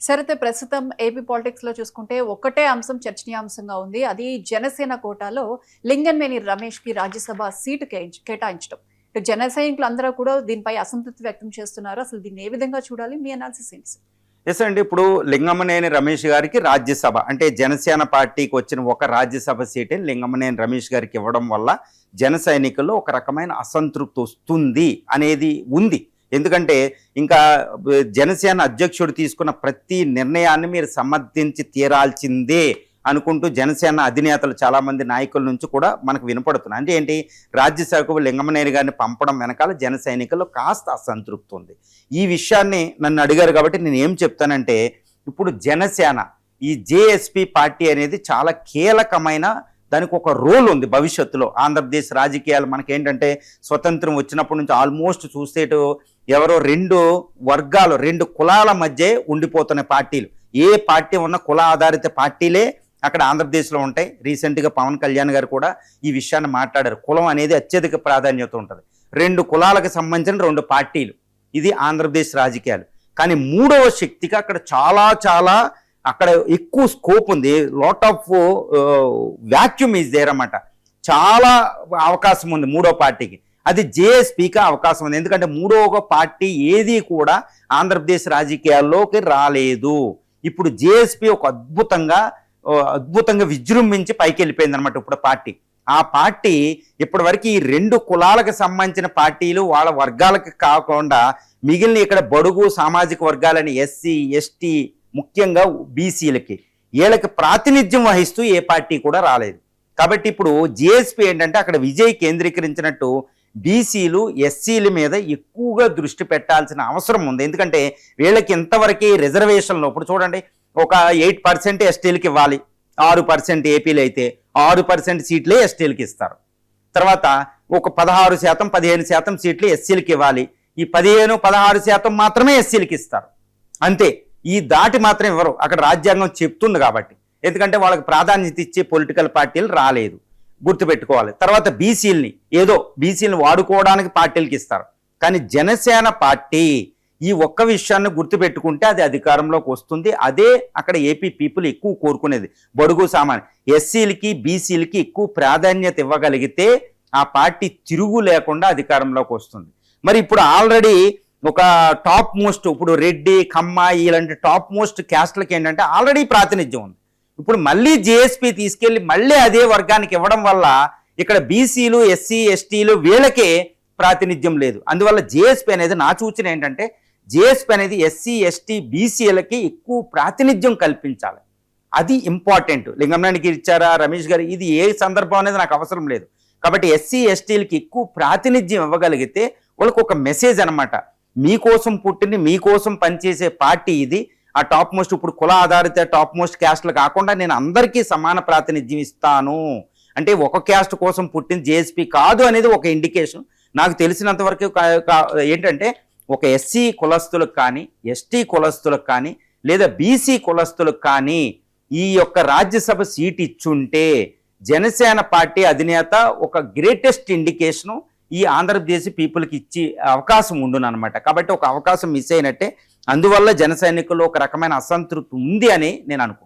సరైతే ప్రస్తుతం ఏపీ పాలిటిక్స్‌లో చూసుకుంటే ఒకటే అంశం చర్చనీయాంశంగా ఉంది. అది జనసేన కోటాలో లింగన్‌మేని రమేష్‌కి రాజ్యసభ సీటు కేటాయించడం. ఇటు జన సైనికులందరూ కూడా దీనిపై అసంతృప్తి వ్యక్తం చేస్తున్నారు. అసలు దీన్ని ఏ విధంగా చూడాలి? మీ అనాలిసిస్ ఏంటి సార్? ఎస్ అండి. ఇప్పుడు లింగమనేని రమేష్ గారికి రాజ్యసభ అంటే జనసేన పార్టీకి వచ్చిన ఒక రాజ్యసభ సీటే లింగమనేని రమేష్ గారికి ఇవ్వడం వల్ల జన సైనికుల్లో ఒక రకమైన అసంతృప్తి వస్తుంది అనేది ఉంది. ఎందుకంటే ఇంకా జనసేన అధ్యక్షుడు తీసుకున్న ప్రతి నిర్ణయాన్ని మీరు సమర్థించి తీరాల్సిందే అనుకుంటూ జనసేన అధినేతలు చాలామంది నాయకుల నుంచి కూడా మనకు వినపడుతున్నాయి. అంటే ఏంటి, రాజ్యసభకు లింగమనేని గారిని పంపడం వెనకాల జన సైనికుల్లో కాస్త అసంతృప్తి ఉంది. ఈ విషయాన్ని నన్ను అడిగారు కాబట్టి నేను ఏం చెప్తానంటే, ఇప్పుడు జనసేన ఈ జేఎస్పీ పార్టీ అనేది చాలా కీలకమైన దానికి ఒక రోల్ ఉంది భవిష్యత్తులో. ఆంధ్రప్రదేశ్ రాజకీయాలు మనకేంటంటే స్వతంత్రం వచ్చినప్పటి నుంచి ఆల్మోస్ట్ చూసేటు ఎవరో రెండు వర్గాలు, రెండు కులాల మధ్య ఉండిపోతున్న పార్టీలు. ఏ పార్టీ ఉన్న కుల ఆధారిత పార్టీలే అక్కడ ఆంధ్రప్రదేశ్లో ఉంటాయి. రీసెంట్గా పవన్ కళ్యాణ్ గారు కూడా ఈ విషయాన్ని మాట్లాడారు. కులం అనేది అత్యధిక ప్రాధాన్యత ఉంటుంది. రెండు కులాలకు సంబంధించిన రెండు పార్టీలు, ఇది ఆంధ్రప్రదేశ్ రాజకీయాలు. కానీ మూడవ శక్తికి అక్కడ చాలా అక్కడ ఎక్కువ స్కోప్ ఉంది. Lot of vacuum is there అన్నమాట. చాలా అవకాశం ఉంది మూడో పార్టీకి. అది జేఎస్పీకి అవకాశం ఉంది. ఎందుకంటే మూడవ పార్టీ ఏది కూడా ఆంధ్రప్రదేశ్ రాజకీయాల్లోకి రాలేదు. ఇప్పుడు జేఎస్పీ ఒక అద్భుతంగా విజృంభించి పైకి వెళ్ళిపోయింది అనమాట ఇప్పుడు పార్టీ. ఆ పార్టీ ఇప్పటివరకు ఈ రెండు కులాలకు సంబంధించిన పార్టీలు వాళ్ళ వర్గాలకు కాకుండా మిగిలిన ఇక్కడ బడుగు సామాజిక వర్గాలని ఎస్సీ ఎస్టీ ముఖ్యంగా బీసీలకి వీళ్ళకి ప్రాతినిధ్యం వహిస్తూ ఏ పార్టీ కూడా రాలేదు. కాబట్టి ఇప్పుడు జేఎస్పీ ఏంటంటే అక్కడ విజయ్ కేంద్రీకరించినట్టు బీసీలు ఎస్సీల మీద ఎక్కువగా దృష్టి పెట్టాల్సిన అవసరం ఉంది. ఎందుకంటే వీళ్ళకి ఇంతవరకు రిజర్వేషన్లో ఇప్పుడు చూడండి, ఒక 8% ఎస్టీలకి ఇవ్వాలి, 6% ఏపీలు అయితే 6% సీట్లే ఎస్టీలకి ఇస్తారు. తర్వాత ఒక 16% 15% సీట్లు ఎస్సీలకి ఇవ్వాలి, ఈ 15-16% మాత్రమే ఎస్సీలకి ఇస్తారు. అంతే, ఈ దాటి మాత్రం ఇవ్వరు. అక్కడ రాజ్యాంగం చెప్తుంది కాబట్టి. ఎందుకంటే వాళ్ళకి ప్రాధాన్యత ఇచ్చే పొలిటికల్ పార్టీలు రాలేదు, గుర్తుపెట్టుకోవాలి. తర్వాత బీసీలని వాడుకోవడానికి పార్టీలకి ఇస్తారు. కానీ జనసేన పార్టీ ఈ ఒక్క విషయాన్ని గుర్తుపెట్టుకుంటే అది అధికారంలోకి వస్తుంది. అదే అక్కడ ఏపీ పీపుల్ ఎక్కువ కోరుకునేది. బడుగు సామాన్య ఎస్సీలకి బీసీలకి ఎక్కువ ప్రాధాన్యత ఇవ్వగలిగితే ఆ పార్టీ తిరుగు లేకుండా అధికారంలోకి వస్తుంది. మరి ఇప్పుడు ఆల్రెడీ ఒక టాప్ మోస్ట్, ఇప్పుడు రెడ్డి కమ్మ ఇలాంటి టాప్ మోస్ట్ క్యాస్ట్లకి ఏంటంటే ఆల్రెడీ ప్రాతినిధ్యం ఉంది. ఇప్పుడు మళ్ళీ జేఎస్పీ తీసుకెళ్లి మళ్ళీ అదే వర్గానికి ఇవ్వడం వల్ల ఇక్కడ బీసీలు ఎస్సీ ఎస్టీలు వీళ్ళకే ప్రాతినిధ్యం లేదు. అందువల్ల జేఎస్పీ అనేది నా సూచన ఏంటంటే, జేఎస్పీ అనేది ఎస్సీ ఎస్టీ బీసీలకి ఎక్కువ ప్రాతినిధ్యం కల్పించాలి. అది ఇంపార్టెంట్. లింగంనానికి ఇచ్చారా రమేష్ గారు, ఇది ఏ సందర్భం అనేది నాకు అవసరం లేదు. కాబట్టి ఎస్సీ ఎస్టీలకి ఎక్కువ ప్రాతినిధ్యం ఇవ్వగలిగితే వాళ్ళకు ఒక మెసేజ్ అనమాట, మీకోసం పుట్టింది మీకోసం పనిచేసే పార్టీ ఇది. ఆ టాప్ మోస్ట్ ఇప్పుడు కుల ఆధారిత టాప్ మోస్ట్ క్యాస్ట్లు కాకుండా నేను అందరికీ సమాన ప్రాతినిధ్యం ఇస్తాను అంటే ఒక క్యాస్ట్ కోసం పుట్టిన జేఎస్పీ కాదు అనేది ఒక ఇండికేషన్. నాకు తెలిసినంత వరకు ఏంటంటే ఒక ఎస్సీ కులస్తులకు కానీ ఎస్టీ కులస్తులకు కానీ లేదా బీసీ కులస్తులకు కానీ ఈ యొక్క రాజ్యసభ సీట్ ఇచ్చుంటే జనసేన పార్టీ అధినేత ఒక గ్రేటెస్ట్ ఇండికేషను ఈ ఆంధ్రప్రదేశ్ పీపుల్కి ఇచ్చి అవకాశం ఉండునమాట. కాబట్టి ఒక అవకాశం మిస్ అయినట్టే. అందువల్ల జన సైనికుల్లో ఒక రకమైన అసంతృప్తి ఉంది అని నేను అనుకుంటున్నాను.